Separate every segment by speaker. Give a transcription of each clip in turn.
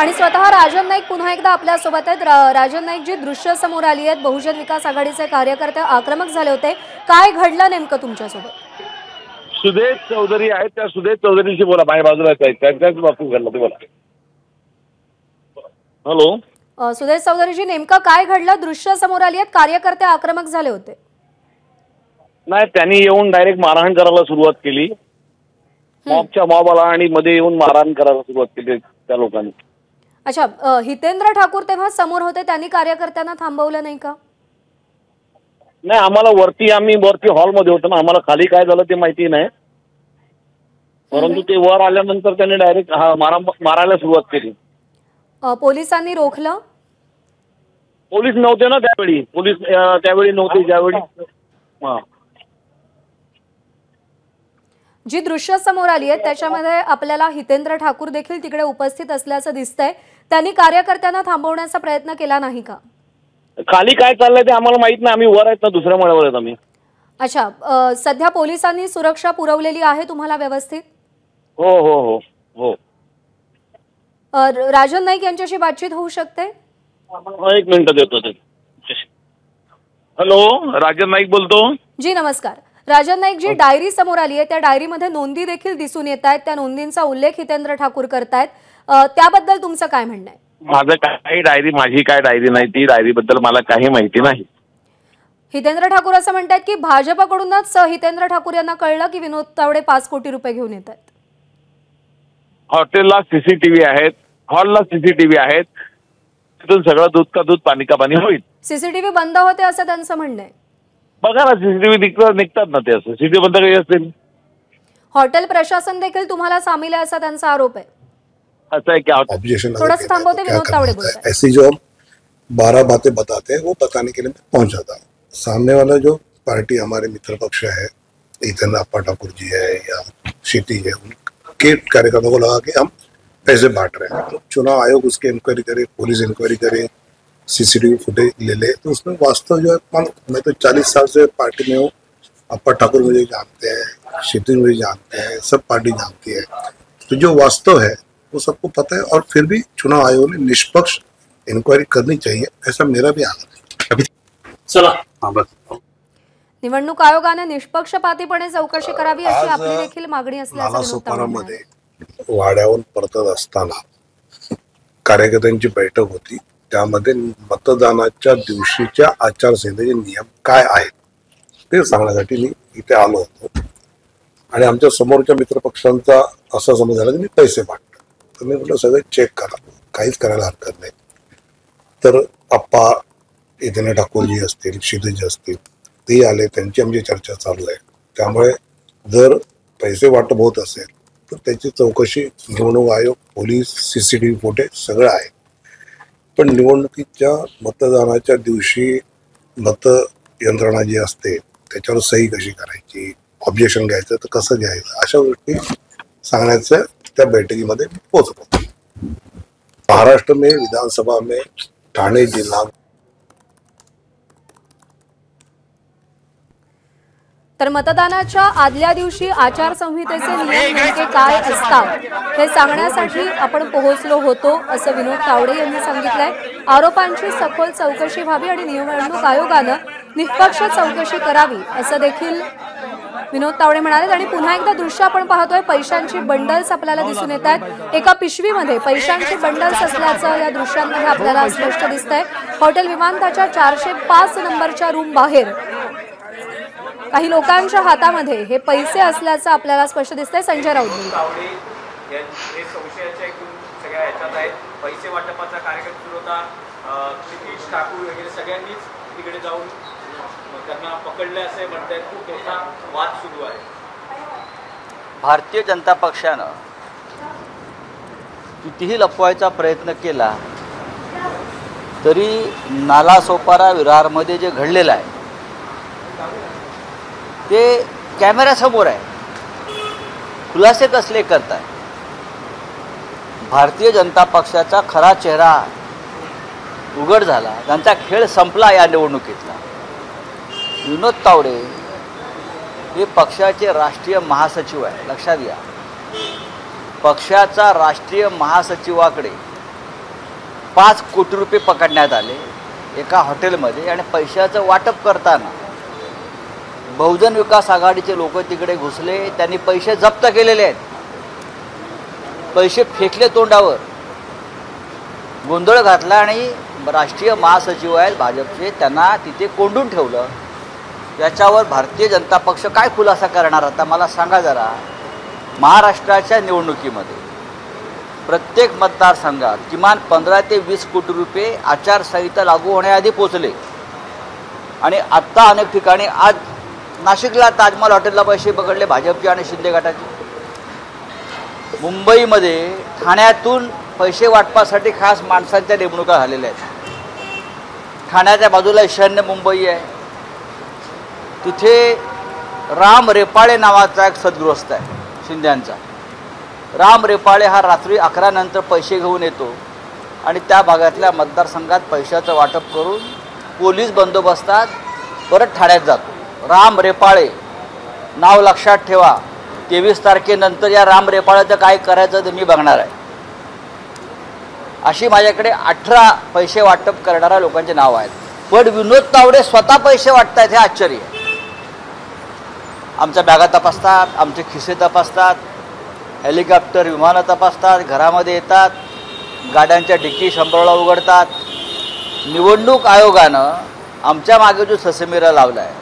Speaker 1: आणि स्वतः राजन नाईक पुन्हा एकदा आपल्या सोबत आहेत। राजन नाईक जी दृश्य समोर आली आहेत, बहुजन विकास आघाडीचे कार्यकर्ते आक्रमक झाले होते, काय घडलं नेमकं तुमच्यासोबत?
Speaker 2: सुदेश चौधरी आहेत, त्या सुदेश चौधरीशी बोला, माझ्या बाजूलाच आहेत, त्यांच्याच बाबतीत घडलं ते बोला। हॅलो
Speaker 1: सुदेश चौधरीजी, नेमकं काय घडलं? दृश्य समोर आली आहेत, कार्यकर्ते आक्रमक झाले होते।
Speaker 2: नाही, त्यांनी येऊन डायरेक्ट मारहाण करायला सुरुवात केली, मॉबच्या मॉबला, आणि मध्ये येऊन मारहाण करायला सुरुवात केली त्या लोकांनी।
Speaker 1: अच्छा, हितेंद्र ठाकूर तेव्हा समोर होते, त्यांनी कार्यकर्त्यांना थांबवलं नाही का?
Speaker 2: नाही, आम्ही वरती हॉलमध्ये होतो ना, आम्हाला खाली काय झालं ते माहिती नाही, परंतु ते वर आल्यानंतर त्यांनी डायरेक्ट मारायला सुरुवात केली।
Speaker 1: पोलिसांनी रोखलं?
Speaker 2: पोलीस नव्हते ना त्यावेळी, पोलीस त्यावेळी नव्हते ज्यावेळी।
Speaker 1: जी दृश्य समोर आली आहेत त्याच्यामध्ये आपल्याला हितेंद्र ठाकूर देखील तिकडे उपस्थित असल्याचं दिसतंय, त्यांनी कार्यकर्त्यांना थांबवण्याचा प्रयत्न केला नाही का?
Speaker 2: खाली काय चाललंय ते आम्हाला माहित नाही, आम्ही वर आहेत ना, दुसऱ्या मळ्यावर आहेत आम्ही।
Speaker 1: अच्छा, सध्या पोलिसांनी सुरक्षा पुरवलेली आहे तुम्हाला व्यवस्थित?
Speaker 2: हो हो हो हो।
Speaker 1: राजन नाईक यांच्याशी बातचीत होऊ शकते?
Speaker 2: एक मिनिट देतो ते। हॅलो, राजन नाईक बोलतो
Speaker 1: जी, नमस्कार। राजन नाईक जी, डायरी समोर आली आहे, त्या डायरीमध्ये नोंदी देखील दिसून येत आहेत, त्या नोंदींचा उल्लेख हितेंद्र ठाकूर करतायत, त्याबद्दल तुमचं काय म्हणणं आहे?
Speaker 2: माझी काय डायरी नाही, ती डायरी बद्दल मला काही माहिती नाही।
Speaker 1: हितेंद्र ठाकूर असं म्हणतात की भाजपकडूनच हितेंद्र ठाकूर यांना कळलं की विनोद तावडे 5 कोटी रुपये घेऊन येतात।
Speaker 2: हॉटेलला सीसीटीव्ही आहेत, हॉलला सीसीटीव्ही आहेत, तिथून सगळं दूध का दूध पाणी का पाणी होईल।
Speaker 1: सीसीटीव्ही बंद होते असं त्यांचं म्हणणं आहे।
Speaker 2: बघा ना, सीसीटीव्ही निघतात ना, ते सीसीटीव्ही बंद काही असतील।
Speaker 1: हॉटेल प्रशासन देखील तुम्हाला सामील आहे असा त्यांचा आरोप आहे।
Speaker 2: ऐसा है क्या?
Speaker 3: ऑब्जेक्शन
Speaker 1: थोड़ा थांबवते, विनोद तावडे बोलते हैं।
Speaker 3: ऐसी जो 12 बातें बताते हैं वो बताने के लिए मैं पहुंच जाता हूँ। सामने वाला जो पार्टी हमारे मित्र पक्ष है, हितेंद्र अप्पा ठाकुर जी है या क्षितिज है, उनके कार्यकर्ताओं को लगा कि हम पैसे बांट रहे हैं, तो चुनाव आयोग उसकी इंक्वायरी करे, पुलिस इंक्वायरी करे, सीसीटीवी फुटेज ले ले, तो उसमें वास्तव जो है, मैं तो 40 साल से पार्टी में हूँ, अप्पा ठाकुर मुझे जानते हैं, क्षितिज मुझे जानते हैं, सब पार्टी जानती है, तो जो वास्तव है वो सबको पता है। और फिर भी चुनाव आयोग ने निष्पक्ष इंक्वायरी करनी चाहिए, ऐसा मेरा भी आग्रह है।
Speaker 2: चला, हाँ बस।
Speaker 1: निवडणूक आयोगाने निष्पक्षपातीपणे चौकशी करावी अशी आपली देखील मागणी असल्याचं विनोद तावडे
Speaker 3: नालासोपारामध्ये वाड्यावरून परतत असताना कार्यकर्त्यांची बैठक होती, त्यामध्ये मतदानाच्या दिवशीच्या आचारसंहितेचे नियम काय आहेत ते सांगण्यासाठी मी इथे आलो होतो। आणि आमच्या समोरच्या मित्रपक्षांचा असा समज झाला की मी पैसे बांधतो, तर मी म्हटलं सगळं चेक करा, काहीच करायला हरकत नाही। तर अप्पा हितेंद्र ठाकूरजी असतील, क्षितिज असतील, ते आले, त्यांची आमची चर्चा चालू आहे। त्यामुळे जर पैसे वाटप होत असेल तर त्याची चौकशी निवडणूक आयोग, पोलीस, सीसीटीव्ही फुटेज सगळं आहे। पण निवडणुकीच्या मतदानाच्या दिवशी मतयंत्रणा जी असते त्याच्यावर सही कशी करायची, ऑब्जेक्शन घ्यायचं तर कसं घ्यायचं, अशा गोष्टी सांगण्याचं त्या बैठकीमध्ये पोहोचलो। महाराष्ट्र में विधानसभा में ठाणे जिल्हा
Speaker 1: तर मतदानाच्या आदल्या दिवशी आचारसंहितेचे नियम नेमके काय असतात हे सांगण्यासाठी आपण पोहोचलो होतो असं विनोद तावडे यांनी सांगितलंय। आरोपांची सखोल चौकशी व्हावी आणि निवडणूक आयोगानं निष्पक्ष चौकशी करावी असं देखील विनोद तावडे म्हणाले। आणि पुन्हा एकदा दृश्य आपण पाहतोय, पैशांची बंडल्स आपल्याला दिसून येत आहेत, एका पिशवीमध्ये पैशांची बंडल्स असल्याचं या दृश्यांमध्ये आपल्याला स्पष्ट दिसतंय। हॉटेल विमानतळाच्या 405 नंबरच्या रूम बाहेर काही लोकांच्या हातामध्ये हे पैसे असल्याचं आपल्याला स्पष्ट दिसतंय। संजय राऊत
Speaker 4: पैसे वाटपाचा कार्यक्रम सुरू होता, क्षितिज ठाकूर वगैरे सगळ्यांनीच तिकडे जाऊन त्यांना पकडले असे म्हणतात, खूप मोठा वाद सुरू आहे।
Speaker 5: भारतीय जनता पक्षानं कितीही लपवायचा प्रयत्न केला तरी नालासोपारा विरारमध्ये जे घडलेलं आहे ते कॅमेऱ्यासमोर आहे, खुलासे कसले करताय? भारतीय जनता पक्षाचा खरा चेहरा उघड झाला, त्यांचा खेळ संपला या निवडणुकीतला। विनोद तावडे हे पक्षाचे राष्ट्रीय महासचिव आहे, लक्षात घ्या। पक्षाचा राष्ट्रीय महासचिवाकडे 5 कोटी रुपये पकडण्यात आले एका हॉटेलमध्ये आणि पैशाचं वाटप करताना बहुजन विकास आघाडीचे लोक तिकडे घुसले, त्यांनी पैसे जप्त केलेले आहेत, पैसे फेकले तोंडावर, गोंधळ घातला आणि राष्ट्रीय महासचिव आहेत भाजपचे त्यांना तिथे कोंडून ठेवलं. याच्यावर भारतीय जनता पक्ष काय खुलासा करणार आता मला सांगा जरा. महाराष्ट्राच्या निवडणुकीमध्ये प्रत्येक मतदारसंघात किमान 15 ते 20 कोटी रुपये आचारसंहिता लागू होण्याआधी पोचले आणि आत्ता अनेक ठिकाणी आज नाशिकला ताजमहल हॉटेलला पैसे पकडले भाजपचे आणि शिंदे गटाचे. मुंबईमध्ये ठाण्यातून पैसे वाटपासाठी खास माणसांच्या नेमणुका झालेल्या आहेत. ठाण्याच्या बाजूला ईशान्य मुंबई आहे, तिथे राम रेपाळे नावाचा एक सद्गृहस्थ आहे शिंद्यांचा. राम रेपाळे हा रात्री 11 नंतर पैसे घेऊन येतो आणि त्या भागातल्या मतदारसंघात पैशाचं वाटप करून पोलीस बंदोबस्तात परत ठाण्यात जातो. राम रेपाळे नाव लक्षात ठेवा. 23 तारखेनंतर या राम रेपाळ्याचं काय करायचं ते मी बघणार आहे. अशी माझ्याकडे 18 पैसे वाटप करणाऱ्या लोकांचे नाव आहेत. पण विनोद तावडे स्वतः पैसे वाटतायत हे आश्चर्य आहे. आमच्या बॅगा तपासतात, आमचे खिसे तपासतात, हेलिकॉप्टर विमानं तपासतात, घरामध्ये येतात, गाड्यांच्या डिक्की शंभरला उघडतात. निवडणूक आयोगानं आमच्या मागे जो ससेमिरा लावला आहे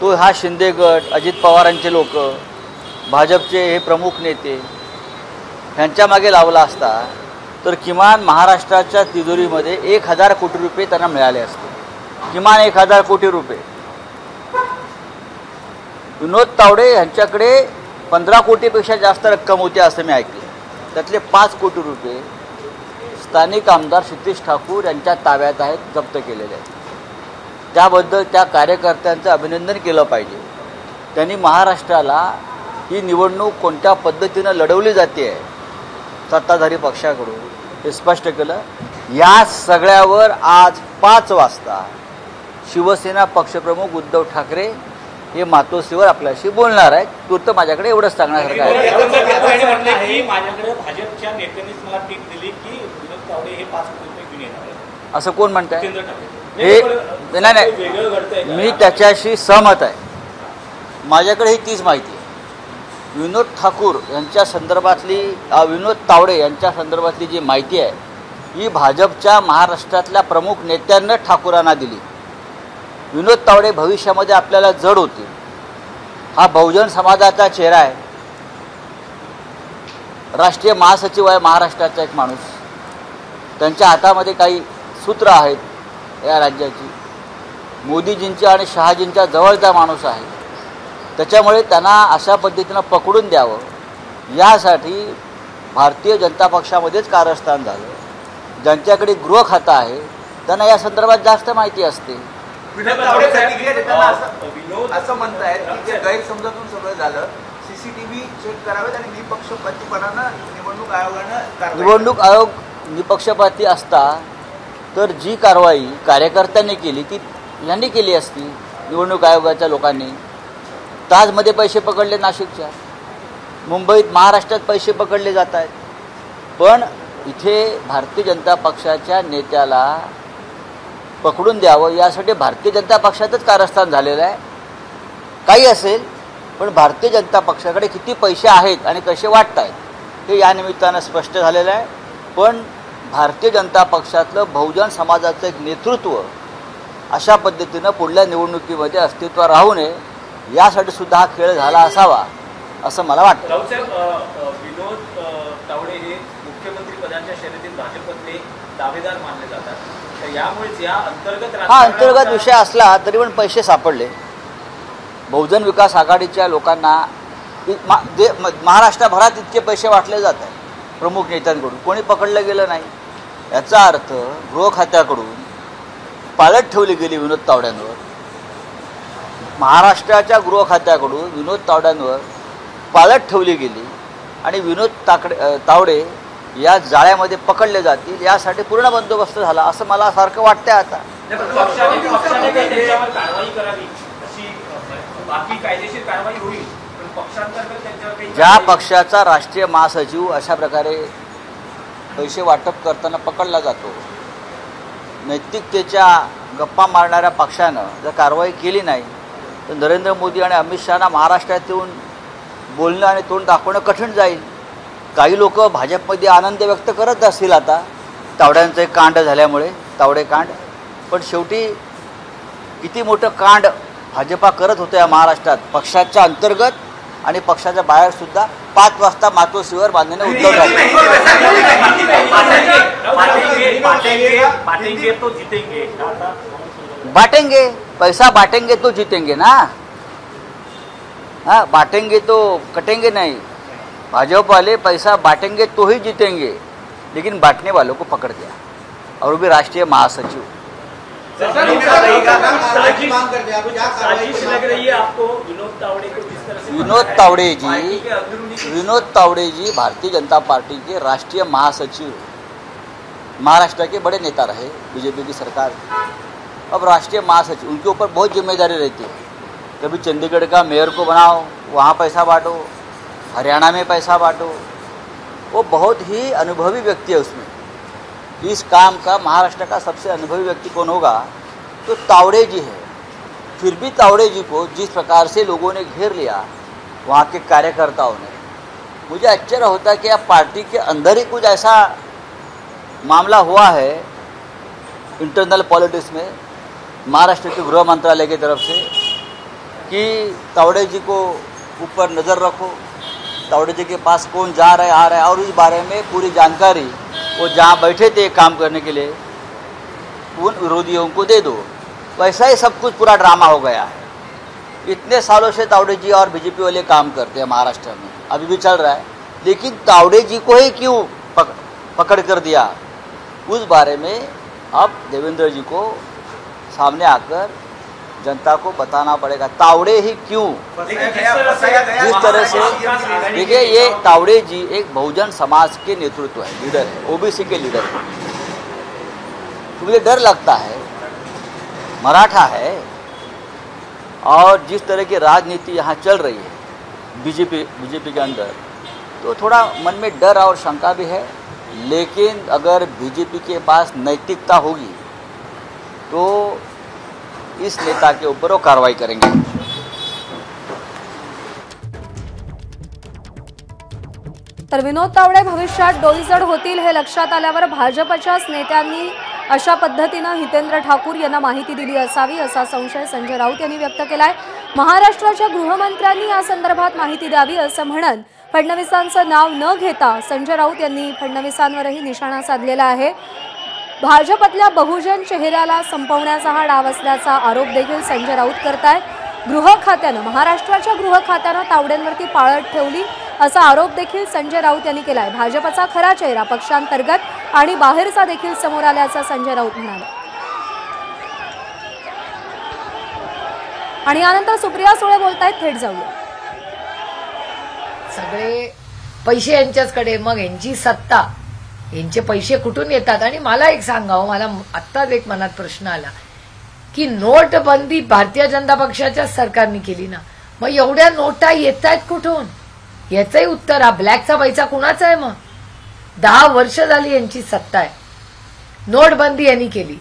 Speaker 5: तो हा शिंदे गट, अजित पवारांचे लोक, भाजपचे हे प्रमुख नेते ह्यांच्या मागे लावला असता तर किमान महाराष्ट्राच्या तिजोरीमध्ये 1000 कोटी रुपये त्यांना मिळाले असते. किमान 1000 कोटी रुपये. विनोद तावडे यांच्याकडे 15 कोटीपेक्षा जास्त रक्कम होती असं मी ऐकलं. त्यातले 5 कोटी रुपये स्थानिक आमदार क्षितिज ठाकूर यांच्या ताब्यात आहेत, जप्त केलेले आहेत. त्याबद्दल त्या कार्यकर्त्यांचं अभिनंदन केलं पाहिजे. त्यांनी महाराष्ट्राला ही निवडणूक कोणत्या पद्धतीनं लढवली जाते आहे सत्ताधारी पक्षाकडून हे स्पष्ट केलं. या सगळ्यावर आज 5 वाजता शिवसेना पक्षप्रमुख उद्धव ठाकरे हे मातोश्रीवर आपल्याशी बोलणार आहेत. तूर्त माझ्याकडे एवढंच सांगण्यासारखं आहे.
Speaker 4: माझ्याकडे भाजपच्या नेत्यांनीच मला टीप दिली की विनोद तावडे हे 5 कोटी रुपये घेऊन येणार आहेत
Speaker 5: असं कोण म्हणताय?
Speaker 4: हे
Speaker 5: नाही, मी त्याच्याशी सहमत आहे. माझ्याकडे ही तीच माहिती आहे. विनोद ठाकूर यांच्या संदर्भातली विनोद तावडे यांच्या संदर्भातली जी माहिती आहे ही भाजपच्या महाराष्ट्रातल्या प्रमुख नेत्यांना ठाकूरांना दिली. विनोद तावडे भविष्यामध्ये आपल्याला जड होतील. हा बहुजन समाजाचा चेहरा आहे, राष्ट्रीय महासचिव आहे महाराष्ट्राचा एक माणूस. त्यांच्या हातामध्ये काही सूत्र आहेत या राज्याची. मोदीजींच्या आणि शहाजींच्या जवळचा माणूस आहे. त्याच्यामुळे त्यांना अशा पद्धतीनं पकडून द्यावं यासाठी भारतीय जनता पक्षामध्येच कारस्थान झालं. ज्यांच्याकडे गृह खातं आहे त्यांना या संदर्भात जास्त माहिती असते.
Speaker 6: विनोद तावडे प्रतिक्रिया देताना असं म्हणतायत की जे गैरसमजातून सगळं झालं, CCTV चेक करावेत आणि निपक्षपातीपणानं
Speaker 5: निवडणूक आयोग निपक्षपाती असता तर जी कारवाई कार्यकर्त्यांनी केली ती यांनी केली असती. निवडणूक आयोगाच्या लोकांनी ताजमध्ये पैसे पकडले, नाशिकच्या, मुंबईत, महाराष्ट्रात पैसे पकडले जात आहेत. पण इथे भारतीय जनता पक्षाच्या नेत्याला पकडून द्यावं यासाठी भारतीय जनता पक्षातच कारस्थान झालेलं आहे. काही असेल पण भारतीय जनता पक्षाकडे किती पैसे आहेत आणि कसे वाटत आहेत हे या निमित्तानं स्पष्ट झालेलं आहे. पण भारतीय जनता पक्षातलं बहुजन समाजाचं एक नेतृत्व अशा पद्धतीनं पुढल्या निवडणुकीमध्ये अस्तित्वात राहू नये यासाठी सुद्धा हा खेळ झाला असावा असं मला वाटतं.
Speaker 4: विनोद तावडे हे मुख्यमंत्री पदाच्या शर्यतीत भाजपचे दावेदार मानले जातात. तर यामुळेच या
Speaker 5: अंतर्गत विषय असला तरी पण पैसे सापडले. बहुजन विकास आघाडीच्या लोकांना महाराष्ट्रभरात इतके पैसे वाटले जात आहेत प्रमुख नेत्यांकडून, कोणी पकडलं गेलं नाही. याचा अर्थ गृह खात्याकडून पाळत ठेवली गेली विनोद तावड्यांवर. महाराष्ट्राच्या गृह खात्याकडून विनोद तावड्यांवर पाळत ठेवली गेली आणि विनोद तावडे या जाळ्यामध्ये पकडले जातील यासाठी पूर्ण बंदोबस्त झाला असं मला सारखं वाटतंय. आता ज्या पक्षाचा राष्ट्रीय महासचिव अशा प्रकारे पैसे वाटप करताना पकडला जातो. नैतिकतेच्या गप्पा मारणाऱ्या पक्षानं जर कारवाई केली नाही तर नरेंद्र मोदी आणि अमित शहाना महाराष्ट्रात येऊन बोलणं आणि तोंड दाखवणं कठीण जाईल. काही लोक भाजपमध्ये आनंद व्यक्त करत असतील आता तावड्यांचं एक कांड झाल्यामुळे, तावडे कांड, पण शेवटी किती मोठं कांड भाजपा करत होतं या महाराष्ट्रात पक्षाच्या अंतर्गत आणि पक्षाच्या बाहेर सुद्धा. 5 वाजता मातोश्रीवर माननीय उद्धव ठाकरे बांटेंगे, पैसा बांटेंगे तो जीतेंगे ना. हाँ, बांटेंगे तो कटेंगे नहीं. भाजपा वाले पैसा बांटेंगे तो ही जीतेंगे, लेकिन बांटने वालों को पकड़ दिया और वो भी राष्ट्रीय महासचिव.
Speaker 4: साजिश लग रही है आपको विनोद तावड़े को जिस तरह से
Speaker 5: विनोद तावड़े जी भारतीय जनता पार्टी के राष्ट्रीय महासचिव, महाराष्ट्र के बड़े नेता रहे बीजेपी की सरकार. अब राष्ट्रीय महासचिव, उनके ऊपर बहुत जिम्मेदारी रहती है. कभी चंडीगढ़ का मेयर को बनाओ, वहाँ पैसा बांटो, हरियाणा में पैसा बांटो. वो बहुत ही अनुभवी व्यक्ति है उसमें. इस काम का महाराष्ट्र का सबसे अनुभवी व्यक्ति कौन होगा तो तावड़े जी है. फिर भी तावड़े जी को जिस प्रकार से लोगों ने घेर लिया वहाँ के कार्यकर्ताओं ने, मुझे आश्चर्य होता है कि अब पार्टी के अंदर ही कुछ ऐसा मामला हुआ है इंटरनल पॉलिटिक्स में महाराष्ट्र के गृह मंत्रालय की तरफ से कि तावड़े जी को ऊपर नज़र रखो, तावड़े जी के पास कौन जा रहा है आ रहा है और इस बारे में पूरी जानकारी वो जहाँ बैठे थे काम करने के लिए उन विरोधियों को दे दो. वैसा ही सब कुछ पूरा ड्रामा हो गया है. इतने सालों से तावड़े जी और बीजेपी वाले काम करते हैं महाराष्ट्र में, अभी भी चल रहा है, लेकिन तावड़े जी को ही क्यों पकड़ कर दिया, उस बारे में अब देवेंद्र जी को सामने आकर जनता को बताना पड़ेगा. तावड़े ही क्यों, जिस तरह से देखिए, ये तावड़े जी एक बहुजन समाज के नेतृत्व है, लीडर है, ओबीसी के लीडर है. तो मुझे डर लगता है, मराठा है और जिस तरह की राजनीति यहाँ चल रही है बीजेपी के अंदर, तो थोड़ा मन में डर और शंका भी है. लेकिन अगर बीजेपी के पास नैतिकता होगी तो इस नेता के ऊपर वो कार्रवाई करेंगे.
Speaker 1: तर विनोद तावडे भविष्यात डोईजड होतील हे लक्षात आल्यावर भाजपच्याच नेत्यांनी अशा पद्धतीने हितेंद्र ठाकूर यांना माहिती दिली असावी असा संशय संजय राऊत यांनी व्यक्त केलाय. महाराष्ट्राच्या गृहमंत्र्यांनी या संदर्भात माहिती द्यावी असं म्हणत फडणवीसांचं नाव न घेता संजय राऊत यांनी फडणवीसांवरही निशाणा साधलेला आहे. भाजपतल्या बहुजन चेहऱ्याला संपवण्याचा हा डाव असल्याचा आरोप देखील संजय राऊत करतायत. गृह खात्यानं, महाराष्ट्राच्या गृह खात्यानं तावडेंवरती पाळत ठेवली असा आरोप देखील संजय राऊत यांनी केलाय. भाजपचा खरा चेहरा पक्षांतर्गत आणि बाहेरचा देखील समोर आल्याचं संजय राऊत म्हणाले. आणि यानंतर सुप्रिया सुळे बोलतायत, थेट जाऊया.
Speaker 7: सगळे पैसे यांच्याचकडे, मग यांची सत्ता, यांचे पैसे कुठून येतात. आणि मला एक सांगावं, मला आत्ताच एक मनात प्रश्न आला की नोटबंदी भारतीय जनता पक्षाच्या सरकारने केली ना, मग एवढ्या नोटा येत आहेत कुठून, याचंही उत्तर, हा ब्लॅकचा पैसा कुणाचा आहे. मग 10 वर्ष झाली यांची सत्ता आहे, नोटबंदी यांनी केली,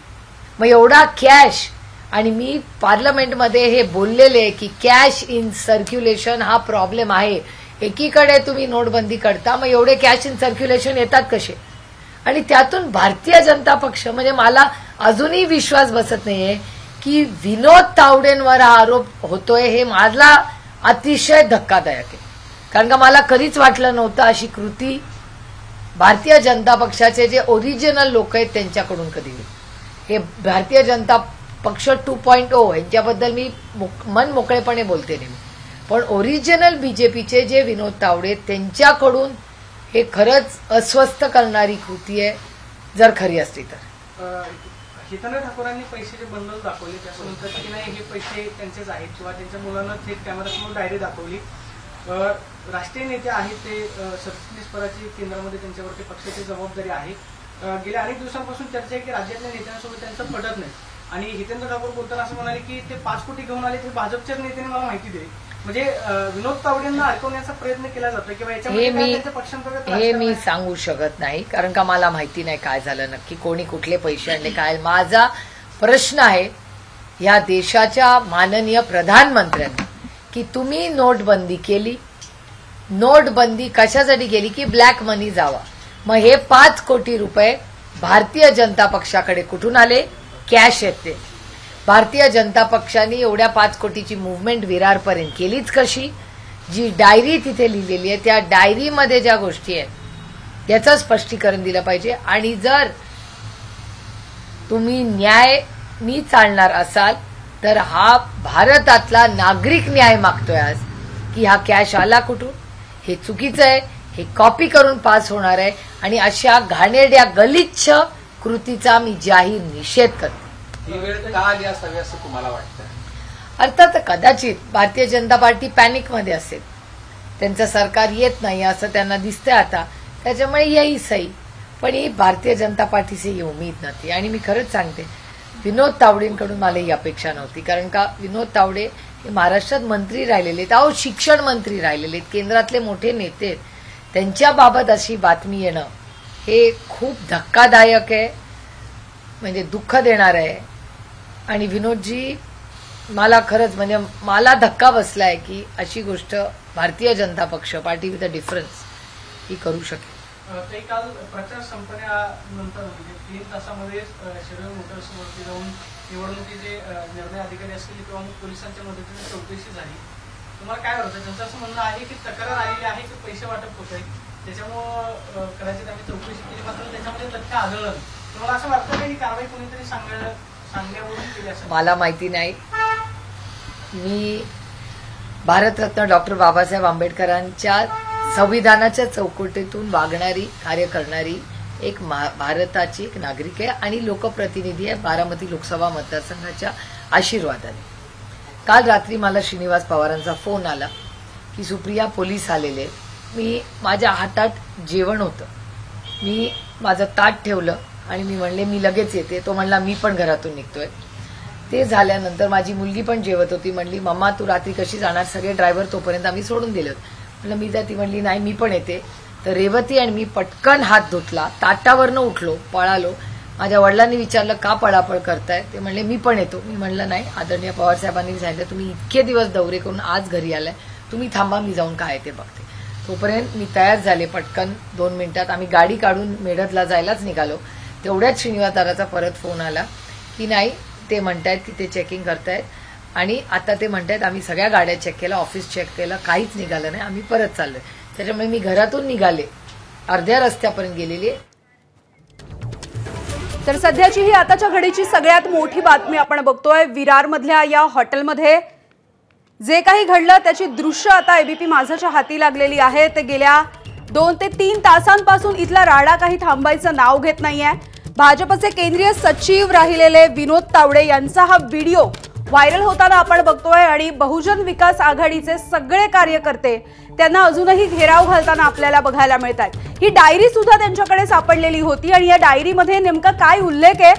Speaker 7: मग एवढा कॅश. आणि मी पार्लमेंटमध्ये हे बोललेले की कॅश इन सर्क्युलेशन हा प्रॉब्लेम आहे. एकीकडे तुम्ही नोटबंदी करता, मग एवढे कॅश इन सर्क्युलेशन येतात कसे. आणि त्यातून भारतीय जनता पक्ष, म्हणजे मला अजूनही विश्वास बसत नाहीये की विनोद तावडेंवर हा आरोप होतोय. हे मला अतिशय धक्कादायक आहे, कारण का मला कधीच वाटलं नव्हतं अशी कृती भारतीय जनता पक्षाचे जे ओरिजिनल लोक आहेत त्यांच्याकडून कधी होईल. हे भारतीय जनता पक्ष 2.0 यांच्याबद्दल मी मन मोकळेपणे बोलते नेहमी, पण ओरिजिनल बीजेपीचे जे विनोद तावडे त्यांच्याकडून हे खरंच अस्वस्थ करणारी कृती आहे, जर खरी असली तर.
Speaker 8: हितेंद्र ठाकूरांनी पैशाचे बंडल दाखवले, त्याच्यानंतर की नाही हे पैसे त्यांचेच आहेत किंवा त्यांच्या मुलांना थेट कॅमेरासमोर डायरी दाखवली. राष्ट्रीय नेते आहेत ते सरचिटणीसपदाची केंद्रामध्ये त्यांच्यावरती पक्षाची जबाबदारी आहे. गेल्या अनेक दिवसांपासून चर्चा आहे की राज्यातल्या नेत्यांसोबत त्यांचं पटत नाही. आणि हितेंद्र ठाकूर बोलताना असं म्हणाले की ते 5 कोटी घेऊन आले, ते भाजपच्याच नेत्याने मला माहिती दिली. म्हणजे विनोद तावडेंना अडकवण्याचा प्रयत्न केला जातो किंवा
Speaker 7: हे मी सांगू शकत नाही, कारण का मला माहिती नाही काय झालं नक्की, कोणी कुठले पैसे आणले काय. माझा प्रश्न आहे या देशाच्या माननीय प्रधानमंत्र्यांनी की तुम्ही नोटबंदी केली, नोटबंदी कशासाठी केली की ब्लॅक मनी जावा. मग हे 5 कोटी रुपये भारतीय जनता पक्षाकडे कुठून आले? कॅश येते. भारतीय जनता पक्षाने एवढ्या 5 कोटीची मुव्हमेंट विरारपर्यंत केलीच कशी? जी डायरी तिथे लिहिलेली आहे त्या डायरीमध्ये ज्या गोष्टी आहेत त्याचं स्पष्टीकरण दिलं पाहिजे. आणि जर तुम्ही न्यायाने चालणार असाल तर हा भारतातला नागरिक न्याय मागतोय आज की हा कॅश आला कुठून, हे चुकीचं आहे, हे कॉपी करून पास होणार आहे. आणि अशा घाणेरड्या गलिच्छ कृतीचा मी जाहीर निषेध करते.
Speaker 4: ही वेळ का आली असावी असं तुम्हाला वाटतं?
Speaker 7: अर्थात कदाचित भारतीय जनता पार्टी पॅनिकमध्ये असेल, त्यांचं सरकार येत नाही असं त्यांना दिसतंय आता, त्याच्यामुळे येई सही. पण ही भारतीय जनता पार्टीची ही उमेद नव्हती. आणि मी खरंच सांगते विनोद तावडेंकडून मला ही अपेक्षा नव्हती, कारण का विनोद तावडे हे महाराष्ट्रात मंत्री राहिलेले आहेत, अहो शिक्षण मंत्री राहिलेले आहेत, केंद्रातले मोठे नेते आहेत. त्यांच्याबाबत अशी बातमी येणं हे खूप धक्कादायक आहे, म्हणजे दुःख देणार आहे. आणि विनोदजी मला खरंच म्हणजे मला धक्का बसलाय की अशी गोष्ट भारतीय जनता पक्ष पार्टी विथ अ डिफरन्स ही करू शकेल.
Speaker 8: ते काल प्रचार संपण्यानंतर म्हणजे 3 तासामध्ये शिरोळ मोटर्सवरती जाऊन निवडणुकीचे निर्णय अधिकारी असतील किंवा पोलिसांच्या मदतीने चौकशी झाली. तुम्हाला काय वाटतं? त्यांचं असं म्हणणं आहे की तक्रार आलेली आहे की पैसे वाटप होत आहे, त्याच्यामुळं कदाचित आम्ही चौकशी केली मात्र त्याच्यामध्ये तथ्य आढळलं. तुम्हाला असं वाटतं का ही कारवाई कोणीतरी सांगण्यावरून केली असं?
Speaker 7: मला माहिती नाही. मी भारतरत्न डॉक्टर बाबासाहेब आंबेडकरांच्या संविधानाच्या चौकटीतून वागणारी, कार्य करणारी एक भारताची एक नागरिक आहे आणि लोकप्रतिनिधी आहे बारामती लोकसभा मतदारसंघाच्या आशीर्वादाने. काल रात्री मला श्रीनिवास पवारांचा फोन आला की सुप्रिया पोलीस आलेले. मी माझ्या हातात जेवण होतं, मी माझं ताट ठेवलं आणि मी म्हणले मी लगेच येते. तो म्हणला मी पण घरातून निघतोय. ते झाल्यानंतर माझी मुलगी पण जेवत होती, म्हणली मम्मा तू रात्री कशी जाणार, सगळे ड्रायव्हर तोपर्यंत आम्ही सोडून दिले होते. म्हणलं मी ती म्हणली नाही मी पण येते. तर रेवती आणि मी पटकन हात धुतला, ताटावरनं उठलो, पळालो. माझ्या वडिलांनी विचारलं का पळापळ करताय, ते म्हणले मी पण येतो. मी म्हणलं नाही, आदरणीय पवार साहेबांनी सांगितलं तुम्ही इतके दिवस दौरे करून आज घरी आलाय, तुम्ही थांबा मी जाऊन काय ते बघते. तोपर्यंत मी तयार झाले. पटकन 2 मिनिटात आम्ही गाडी काढून मेढतला जायलाच निघालो. तेवढ्याच श्रीनिवासदाराचा परत फोन आला की नाही ते म्हणतायत की ते चेकिंग करतायत आणि आता ते म्हणतायत आम्ही सगळ्या गाड्या चेक केल्या, ऑफिस चेक केलं, काहीच निघालं नाही, आम्ही परत चाललोय. त्याच्यामुळे मी घरातून निघाले, अर्ध्या रस्त्यापर्यंत गेलेली आहे.
Speaker 1: तर सध्याची ही आताच्या घडीची सगळ्यात मोठी बातमी आपण बघतोय. विरारमधल्या या हॉटेलमध्ये जे काही घडलं त्याची दृश्य आता एबीपी माझाच्या हाती लागलेली आहेत. गेल्या 2 ते 3 तासांपासून इथला राडा काही थांबायचं नाव घेत नाहीये. भाजपचे केंद्रीय सचिव राहिलेले विनोद तावडे यांचा हा व्हिडिओ व्हायरल होताना आपण बघतोय आणि बहुजन विकास आघाडीचे सगळे कार्यकर्ते त्यांना अजूनही घेराव घालताना आपल्याला बघायला मिळतात. ही डायरी सुद्धा त्यांच्याकडे सापडलेली होती आणि या डायरीमध्ये नेमका काय उल्लेख आहे,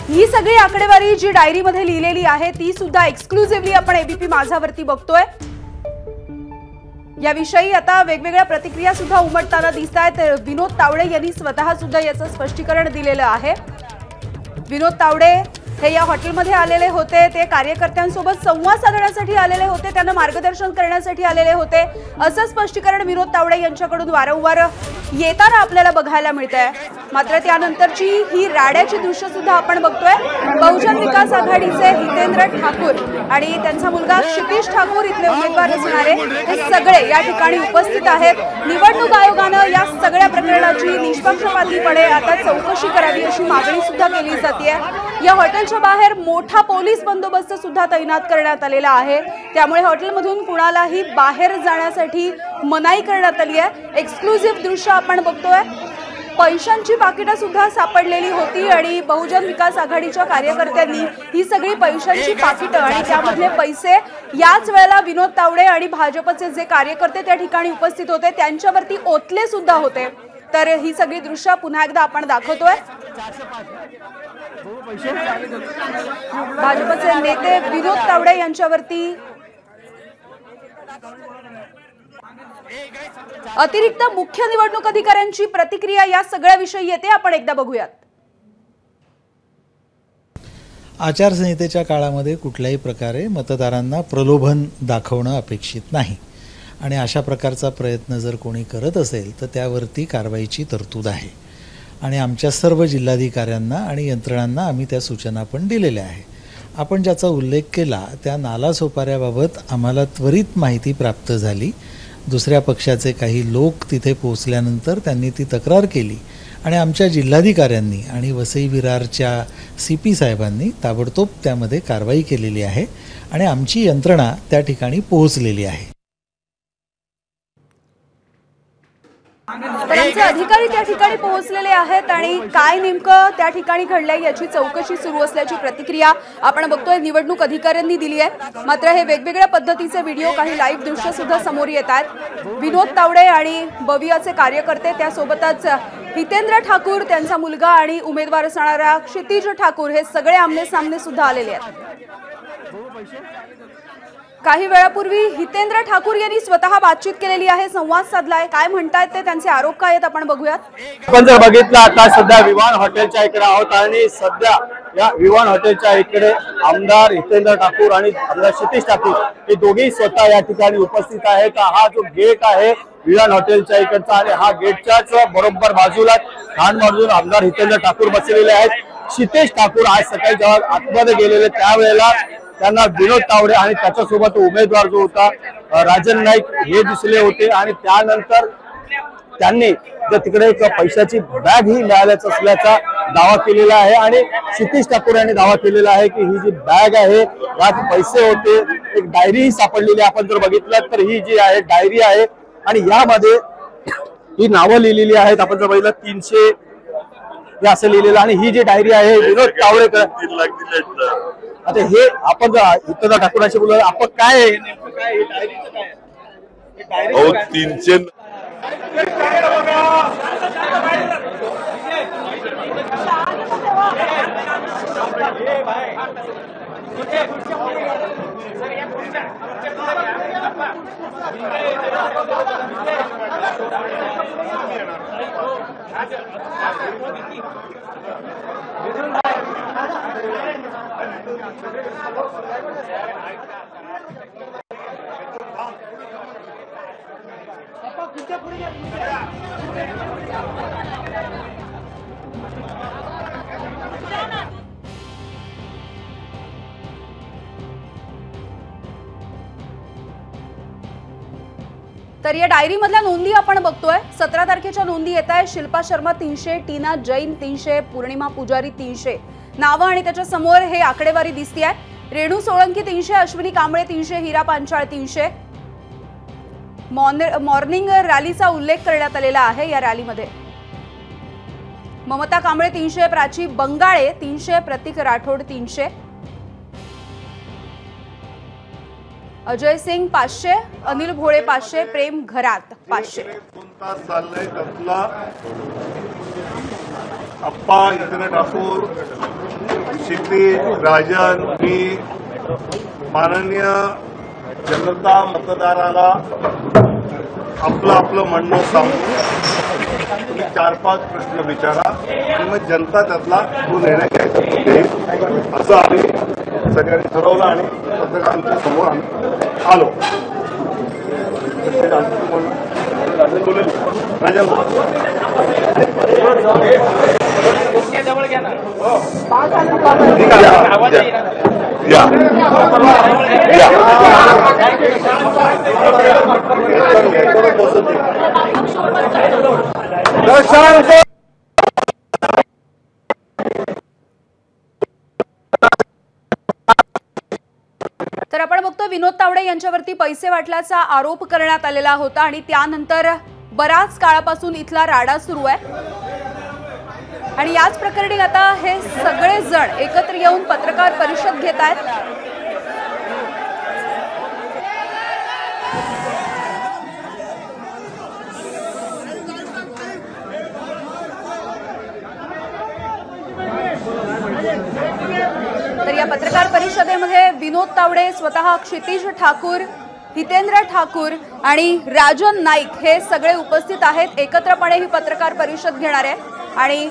Speaker 1: ही सगळी आकडेवारी जी डायरीमध्ये लिहिलेली आहे ती सुद्धा एक्सक्लुझिव्हली आपण एबीपी माझावरती बघतोय. याविषयी आता वेगवेगळ्या प्रतिक्रिया सुद्धा उमटताना दिसत आहेत. विनोद तावडे यांनी स्वतः सुद्धा याचं स्पष्टीकरण दिलेलं आहे. विनोद तावडे हे या हॉटेलमध्ये आलेले होते, ते कार्यकर्त्यांसोबत संवाद साधण्यासाठी आलेले होते, त्यांना मार्गदर्शन करण्यासाठी आलेले होते, असं स्पष्टीकरण विनोद तावडे यांच्याकडून वारंवार येताना आपल्याला बघायला मिळतंय. मात्र त्यानंतरची ही राड्याची दृश्य सुद्धा आपण बघतोय. बहुजन विकास आघाडीचे हितेंद्र ठाकूर आणि त्यांचा मुलगा क्षितिश ठाकूर इथले उमेदवार असणारे हे सगळे या ठिकाणी उपस्थित आहेत. निवडणूक आयोगानं या सगळ्या प्रकरणाची निष्पक्षपातीपणे आता चौकशी करावी अशी मागणी सुद्धा केली जाते. या हॉटेलच्या बाहेर मोठा पोलीस बंदोबस्त सुद्धा तैनात करण्यात आलेला आहे, त्यामुळे हॉटेलमधून कुणालाही बाहेर जाण्यासाठी मनाई करण्यात आली आहे. एक्सक्लुझिव्ह दृश्य आपण बघतोय. पैशांची पाकिटं सुद्धा सापडलेली होती आणि बहुजन विकास आघाडीच्या कार्यकर्त्यांनी ही सगळी पैशांची पाकिटं आणि त्यामधले पैसे याच वेळेला विनोद तावडे आणि भाजपचे जे कार्यकर्ते त्या ठिकाणी उपस्थित होते त्यांच्यावरती ओतले सुद्धा होते. तर ही सगळी दृश्य पुन्हा एकदा आपण दाखवतोय. भाजपचे नेते विनोद तावडे यांच्यावरती
Speaker 9: अतिरिक्त मुख्य निवडणूक अधिकाऱ्यांची प्रतिक्रिया या सगळ्याविषयी येते, आपण एकदा बघूयात.
Speaker 10: आचारसंहितेच्या काळामध्ये कुठल्याही प्रकारे मतदारांना प्रलोभन दाखवणं अपेक्षित नाही आणि अशा प्रकारचा प्रयत्न जर कोणी करत असेल तर त्यावरती कारवाईची तरतूद आहे आणि आमच्या सर्व जिल्हाधिकाऱ्यांना आणि यंत्रणांना आम्ही त्या सूचना पण दिलेल्या आहे. आपण ज्याचा उल्लेख केला त्या नालासोपाऱ्याबाबत आम्हाला त्वरित माहिती प्राप्त झाली. दुसऱ्या पक्षाचे काही लोक तिथे पोहोचल्यानंतर त्यांनी ती तक्रार केली आणि आमच्या जिल्हाधिकाऱ्यांनी आणि वसई विरारच्या CP साहेबांनी ताबडतोब त्यामध्ये कारवाई केलेली आहे आणि आमची यंत्रणा त्या ठिकाणी पोहोचलेली आहे.
Speaker 9: तर आमचे अधिकारी त्या ठिकाणी पोहोचलेले आहेत आणि काय नेमकं त्या ठिकाणी घडलंय याची चौकशी सुरू असल्याची प्रतिक्रिया आपण बघतोय निवडणूक अधिकाऱ्यांनी दिली आहे. मात्र हे वेगवेगळ्या पद्धतीचे व्हिडिओ, काही लाईव्ह दृश्य सुद्धा समोर येत आहेत. विनोद तावडे आणि बवियाचे कार्यकर्ते, त्यासोबतच हितेंद्र ठाकूर, त्यांचा मुलगा आणि उमेदवार असणारा क्षितिज ठाकूर, हे सगळे आमने सामने सुद्धा आलेले आहेत. काही वेळापूर्वी हितेंद्र ठाकूर यांनी स्वतः बातचीत केलेली आहे, संवाद साधलाय. काय म्हणतायत ते, त्यांचे आरोप काय आहेत, आपण बघूयात.
Speaker 11: आपण जर बघितलं आता सध्या विवान हॉटेलच्या इकडे आहोत आणि सध्या या विवान हॉटेलच्या इकडे आमदार हितेंद्र ठाकूर आणि आमदार क्षितिज ठाकूर हे दोघेही स्वतः या ठिकाणी उपस्थित आहेत. हा जो गेट आहे विवान हॉटेलच्या इकडचा आणि हा गेटच्याच बरोबर बाजूला खानमधून आमदार हितेंद्र ठाकूर बसलेले आहेत. क्षितिज ठाकूर आज सकाळी जेव्हा आतमध्ये गेलेले त्यावेळेला त्यांना विनोद तावडे आणि त्याच्यासोबत उमेदवार जो होता राजन नाईक हे दिसले होते आणि त्यानंतर त्यांनी तिकडे एक पैशाची बॅग ही मिळाल्याचा असल्याचा दावा केलेला आहे आणि क्षितिज ठाकूर यांनी दावा केलेला आहे की ही जी बॅग आहे यात पैसे होते. एक डायरी सापडलेली आपण जर बघितलं तर ही जी आहे डायरी आहे आणि यामध्ये ही नावं लिहिलेली आहेत. आपण जर बघितलं 300 हे असं लिहिलेलं आणि ही जी डायरी आहे विनोद तावडेकर. आता हे आपण हितेंद्र ठाकूरांशी बोललो, आपण काय नेमकं काय डायरीचं काय?
Speaker 12: 300
Speaker 9: तर या डायरी मधल्या नोंदी आपण बघतोय. 17 तारखेच्या नोंदी येत आहे. शिल्पा शर्मा 300, टीना जैन 300, पूर्णिमा पुजारी 300 नावं आणि त्याच्या समोर हे आकडेवारी दिसते आहे. रेणू सोळंकी 300, अश्विनी कांबळे 300, हिरा पांचाळ 300. मॉर्निंग रॅलीचा उल्लेख करण्यात आलेला आहे. या रॅलीमध्ये ममता कांबळे 300, प्राची बंगाळे 300, प्रतीक राठोड 300, अजय सिंग 500, अनिल भोळे 500, प्रेम घरात 500.
Speaker 12: चाललंय त्यातला अप्पा हितेंद्र ठाकूर, क्षितिज, राजन, मी माननीय जनता मतदाराला आपलं म्हणणं सांगू. 4-5 प्रश्न विचारा आणि मग जनता त्यातला तो निर्णय घ्यायचा असं आम्ही सगळ्यांनी ठरवलं आणि पत्रकारांच्या समोर आम्ही आलो.
Speaker 9: तर आपण बघतो विनोद तावडे यांच्यावरती पैसे वाटल्याचा आरोप करण्यात आलेला होता आणि त्यानंतर बराच काळापासून इथला राडा सुरू आहे आणि याच प्रकरणी आता हे सगळे जण एकत्र येऊन पत्रकार परिषद घेत आहेत. तर या पत्रकार परिषदेमध्ये विनोद तावडे, स्वतः क्षितिज ठाकूर, हितेंद्र ठाकूर आणि राजन नाईक हे सगळे उपस्थित आहेत. एकत्रपणे ही पत्रकार परिषद घेणार आहे आणि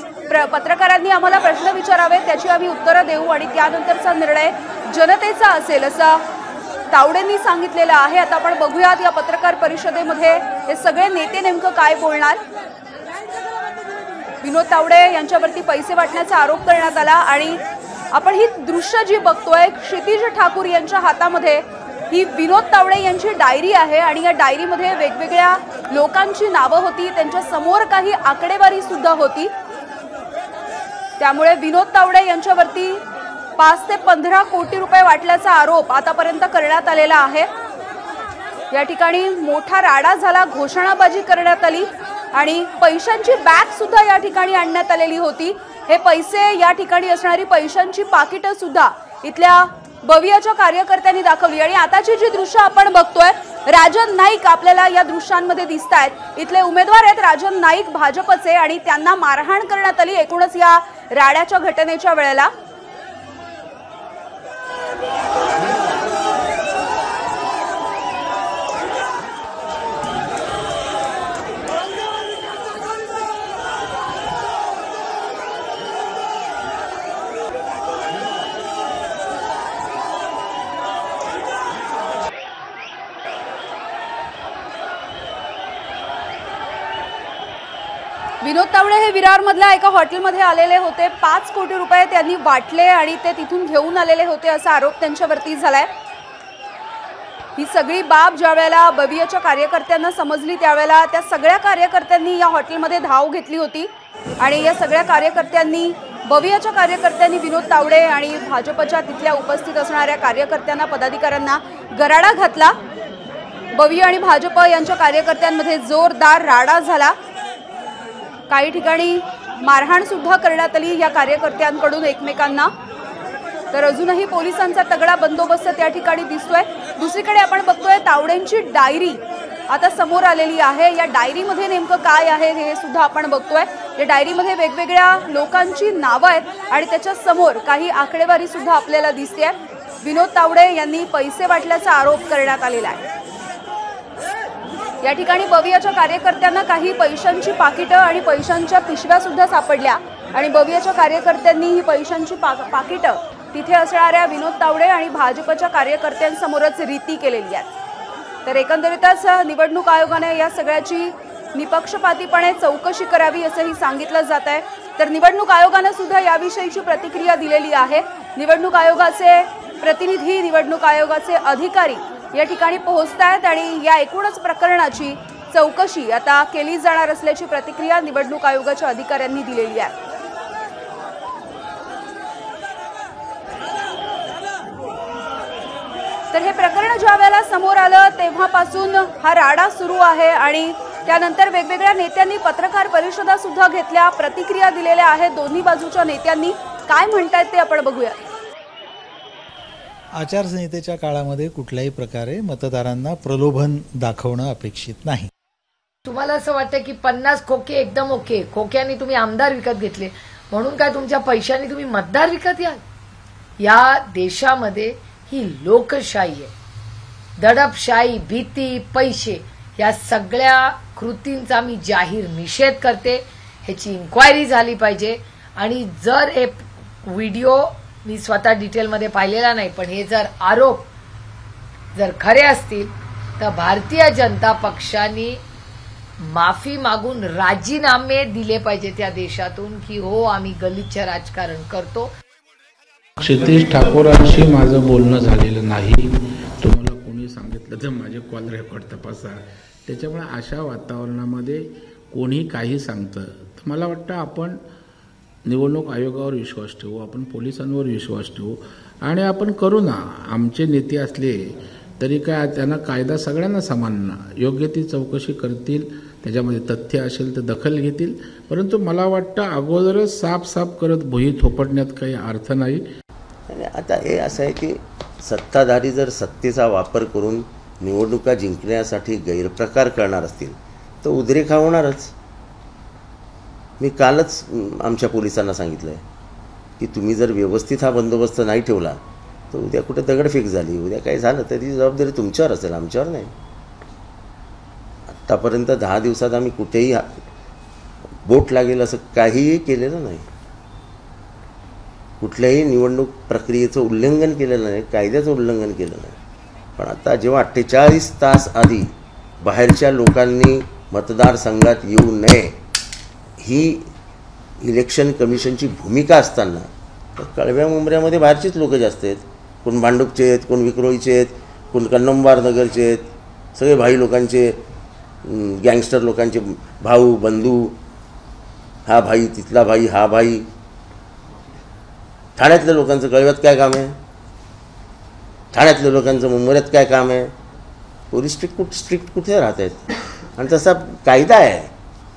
Speaker 9: पत्रकारांनी आम्हाला प्रश्न विचारावे, त्याची आम्ही उत्तरं देऊ आणि त्यानंतरचा निर्णय जनतेचा असेल असं तावडेंनी सांगितलेलं आहे. आता आपण बघूयात या पत्रकार परिषदेमध्ये हे सगळे नेते नेमकं काय बोलणार. विनोद तावडे यांच्यावरती पैसे वाटण्याचा आरोप करण्यात आला आणि आपण ही दृश्य जी बघतोय, क्षितिज ठाकूर यांच्या हातामध्ये ही विनोद तावडे यांची डायरी आहे आणि या डायरीमध्ये वेगवेगळ्या लोकांची नावं होती, त्यांच्या समोर काही आकडेवारी सुद्धा होती. त्यामुळे विनोद तावडे यांच्यावरती 5 ते 15 कोटी रुपये वाटल्याचा आरोप आतापर्यंत करण्यात आलेला आहे. या ठिकाणी मोठा राडा झाला, घोषणाबाजी करण्यात आली आणि पैशांची बॅग सुद्धा या ठिकाणी आणण्यात आलेली होती. हे पैसे, या ठिकाणी असणारी पैशांची पाकिटं सुद्धा इथल्या बवियाच्या कार्यकर्त्यांनी दाखवली. आणि आताची जी दृश्य आपण बघतोय, राजन नाईक आपल्याला या दृश्यांमध्ये दिसत आहेत. इथले उमेदवार आहेत राजन नाईक भाजपचे आणि त्यांना मारहाण करण्यात आली एकूणच या राड्याच्या घटनेच्या वेळेला. विनोद तावडे हे विरारमधल्या एका हॉटेलमध्ये आलेले होते. 5 कोटी रुपये त्यांनी वाटले आणि ते तिथून घेऊन आलेले होते असा आरोप त्यांच्यावरती झालाय. ही सगळी बाब ज्या वेळेला बवियाच्या कार्यकर्त्यांना समजली त्यावेळेला त्या सगळ्या कार्यकर्त्यांनी या हॉटेलमध्ये धाव घेतली होती आणि या सगळ्या कार्यकर्त्यांनी, बवियाच्या कार्यकर्त्यांनी विनोद तावडे आणि भाजपच्या तिथल्या उपस्थित असणाऱ्या कार्यकर्त्यांना, पदाधिकाऱ्यांना गराडा घातला. बविया आणि भाजप यांच्या कार्यकर्त्यांमध्ये जोरदार राडा झाला. काही ठिकाणी मारहाण सुद्धा करण्यात आली या कार्यकर्त्यांकडून एकमेकांना. तर अजूनही पोलिसांचा तगडा बंदोबस्त त्या ठिकाणी दिसतोय. दुसरीकडे आपण बघतोय तावडेंची डायरी आता समोर आलेली आहे. या डायरीमध्ये नेमकं काय आहे हे सुद्धा आपण बघतोय. या डायरीमध्ये वेगवेगळ्या लोकांची नावं आहेत आणि त्याच्या समोर काही आकडेवारी सुद्धा आपल्याला दिसते. विनोद तावडे यांनी पैसे वाटल्याचा आरोप करण्यात आलेला आहे. या ठिकाणी बवियाच्या कार्यकर्त्यांना काही पैशांची पाकिटं आणि पैशांच्या पिशव्या सुद्धा सापडल्या आणि बवियाच्या कार्यकर्त्यांनी ही पैशांची पाकिटं तिथे असणाऱ्या विनोद तावडे आणि भाजपच्या कार्यकर्त्यांसमोरच रीती केलेली आहे. तर एकंदरीतच निवडणूक आयोगाने या सगळ्याची निपक्षपातीपणे चौकशी करावी असंही सांगितलं जात आहे. तर निवडणूक आयोगाने सुद्धा याविषयीची प्रतिक्रिया दिलेली आहे. निवडणूक आयोगाचे प्रतिनिधी, निवडणूक आयोगाचे अधिकारी या ठिकाणी पोहोचत आहेत आणि या एकूणच प्रकरणाची चौकशी आता केली जाणार असल्याची प्रतिक्रिया निवडणूक आयोगाच्या अधिकाऱ्यांनी दिलेली आहे. तर हे प्रकरण ज्या वेळेला समोर आलं तेव्हापासून हा राडा सुरू आहे आणि त्यानंतर वेगवेगळ्या नेत्यांनी पत्रकार परिषदा सुद्धा घेतल्या, प्रतिक्रिया दिलेल्या आहेत. दोन्ही बाजूच्या नेत्यांनी काय म्हणतायत ते आपण बघूया.
Speaker 10: आचारसंहितेच्या काळामध्ये कुठल्याही प्रकारे मतदारांना प्रलोभन दाखवणं अपेक्षित नाही.
Speaker 7: तुम्हाला असं वाटतं की 50 खोके एकदम ओके, खोक्यांनी तुम्ही आमदार विकत घेतले म्हणून काय तुमच्या पैशांनी तुम्ही मतदार विकत याल? या देशामध्ये ही लोकशाही आहे. दडपशाही, भीती, पैसे या सगळ्या कृतींचा मी जाहीर निषेध करते. ह्याची इन्क्वायरी झाली पाहिजे आणि जर हे व्हिडिओ मी स्वतः डिटेलमध्ये पाहिलेला नाही, पण हे जर आरोप जर खरे असतील तर भारतीय जनता पक्षाने माफी मागून राजीनामे दिले पाहिजे त्या देशातून की हो आम्ही गलिच्छ राजकारण करतो.
Speaker 13: क्षितिज ठाकूरांशी माझं बोलणं झालेलं नाही. तुम्हाला कोणी सांगितलं तर माझे कॉल रेकॉर्ड तपासा. त्याच्यामुळे अशा वातावरणामध्ये कोणी काही सांगतं तर मला वाटतं आपण निवडणूक आयोगावर विश्वास ठेवू, आपण पोलिसांवर विश्वास ठेवू आणि आपण करू ना. आमचे नेते असले तरी काय त्यांना कायदा सगळ्यांना समान योग्य ती चौकशी करतील, त्याच्यामध्ये तथ्य असेल तर दखल घेतील. परंतु मला वाटतं अगोदरच साफ करत भुई थोपटण्यात काही अर्थ नाही.
Speaker 14: आता हे असं आहे की सत्ताधारी जर सत्तेचा वापर करून निवडणुका जिंकण्यासाठी गैरप्रकार करणार असतील तर उद्रेक होणारच. मी कालच आमच्या पोलिसांना सांगितलं आहे की तुम्ही जर व्यवस्थित हा बंदोबस्त नाही ठेवला तर उद्या कुठे दगडफेक झाली, उद्या काही झालं तर ती जबाबदारी तुमच्यावर असेल, आमच्यावर नाही. आत्तापर्यंत 10 दिवसात आम्ही कुठेही बोट लागेल असं काहीही केलेलं नाही. कुठल्याही निवडणूक प्रक्रियेचं उल्लंघन केलेलं नाही, कायद्याचं उल्लंघन केलं नाही. पण आता जेव्हा 48 तास आधी बाहेरच्या लोकांनी मतदारसंघात येऊ नये ही इलेक्शन कमिशनची भूमिका असताना तर कळव्या मुंबऱ्यामध्ये बाहेरचीच लोक जास्त आहेत. कोण भांडुपचे आहेत, कोण विक्रोळीचे आहेत, कोण कन्नमवार नगरचे आहेत, सगळे भाई लोकांचे, गँगस्टर लोकांचे भाऊ बंधू, हा भाई तिथला भाई हा भाई. ठाण्यातल्या लोकांचं कळव्यात काय काम आहे, ठाण्यातल्या लोकांचं मुंबईत काय काम आहे. पोलीस स्ट्रिक्ट कुठे राहत आहेत. आणि तसा कायदा आहे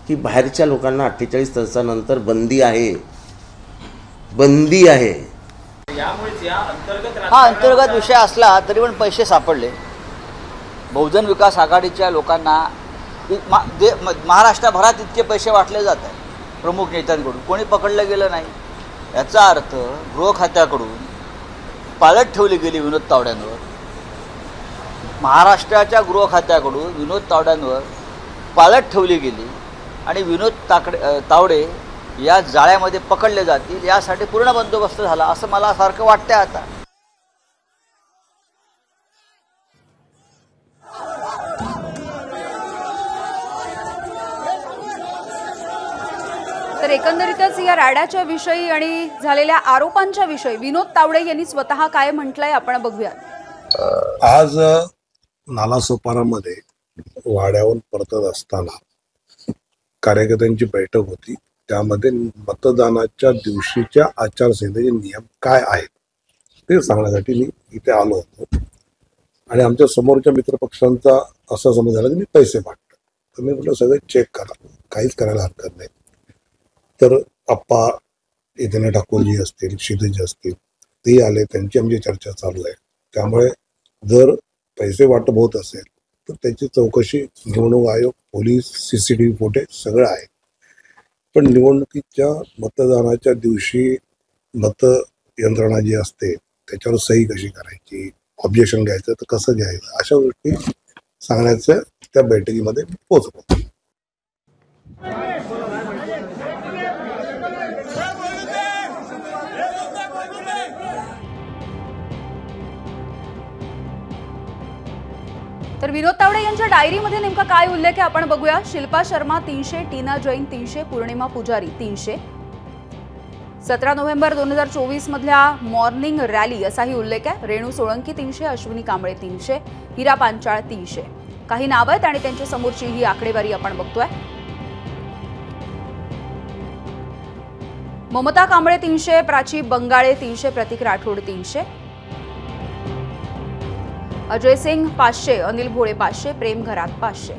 Speaker 14: की बाहेरच्या लोकांना 48 तासानंतर बंदी आहे, बंदी आहे.
Speaker 5: हा अंतर्गत विषय असला तरी पण पैसे सापडले. बहुजन विकास आघाडीच्या लोकांना महाराष्ट्रभरात इतके पैसे वाटले जात आहेत प्रमुख नेत्यांकडून, कोणी पकडलं गेलं नाही. याचा अर्थ गृह खात्याकडून पाळत ठेवली गेली विनोद तावड्यांवर. महाराष्ट्राच्या गृह खात्याकडून विनोद तावड्यांवर पाळत ठेवली गेली आणि विनोद तावडे या जाळ्यामध्ये पकडले जातील यासाठी पूर्ण बंदोबस्त झाला असं मला सारखं वाटतंय आता.
Speaker 9: तर एकंदरीतच या राड्याच्या विषयी आणि झालेल्या आरोपांच्या विषयी विनोद तावडे यांनी स्वतः काय म्हटलंय आपण बघूयात.
Speaker 3: आज नालासोपारामध्ये वाड्याहून परतत असताना कार्यकर्त्यांची बैठक होती. त्यामध्ये मतदानाच्या दिवशीच्या आचारसंहितेचे नियम काय आहेत ते सांगण्यासाठी मी इथे आलो होतो. आणि आमच्या समोरच्या मित्रपक्षांचा असा समज झाला की मी पैसे मागतो. तर मी म्हटलं सगळं चेक करा, काहीच करायला हरकत नाही. तर आप्पा इथे ठाकूरजी असतील, क्षितिज असतील, ते आले, त्यांची आमची चर्चा चालू आहे. त्यामुळे जर पैसे वाटप होत असेल तर त्याची चौकशी निवडणूक आयोग, पोलीस, CCTV फुटेज सगळं आहे. पण निवडणुकीच्या मतदानाच्या दिवशी मतयंत्रणा जी असते त्याच्यावर सही कशी करायची, ऑब्जेक्शन घ्यायचं तर कसं घ्यायचं, अशा गोष्टी सांगण्याचं त्या बैठकीमध्ये पोहोचलो.
Speaker 9: तर विनोद तावडे यांच्या डायरीमध्ये नेमका काय उल्लेख आहे आपण बघूया. शिल्पा शर्मा 300, टीना जैन 300, पूर्णिमा पुजारी 300. 17 नोव्हेंबर 2024 मधल्या मॉर्निंग रॅली असाही उल्लेख आहे. रेणू सोळंकी 300, अश्विनी कांबळे 300, हिरा पांचाळ 300. काही नावं आहेत आणि त्यांच्या समोरची ही आकडेवारी आपण बघतोय. ममता कांबळे 300, प्राची बंगाळे 300, प्रतीक राठोड 300, अजय सिंग 500, अनिल भोळे 500, प्रेम घरात 500.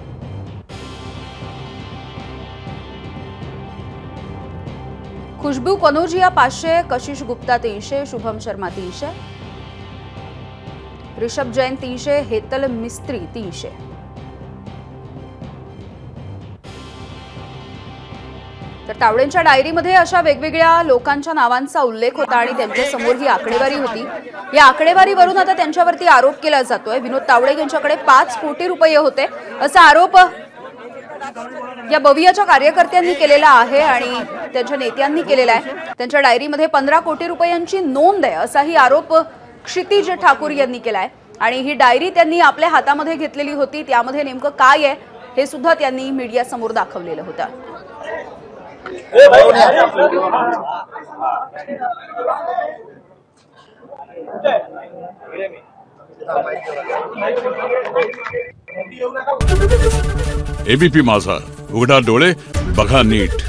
Speaker 9: खुशबू कनोजिया 500, कशिश गुप्ता 300, शुभम शर्मा 300, ऋषभ जैन 300, हेतल मिस्त्री 300. तर तावडेंच्या डायरीमध्ये अशा वेगवेगळ्या लोकांच्या नावांचा उल्लेख होता आणि त्यांच्या समोर ही आकडेवारी होती. या आकडेवारीवरून आता त्यांच्यावरती आरोप केला जातोय. विनोद तावडे यांच्याकडे 5 कोटी रुपये होते असा आरोप या बवियाच्या कार्यकर्त्यांनी केलेला आहे आणि त्यांच्या नेत्यांनी केलेला आहे. त्यांच्या डायरीमध्ये 15 कोटी रुपयांची नोंद आहे असाही आरोप क्षितिज ठाकूर यांनी केलाय. आणि ही डायरी त्यांनी आपल्या हातामध्ये घेतलेली होती. त्यामध्ये नेमकं काय आहे हे सुद्धा त्यांनी मीडिया समोर दाखवलेलं होतं.
Speaker 15: ABP माझा, उघडा डोळे बघा नीट.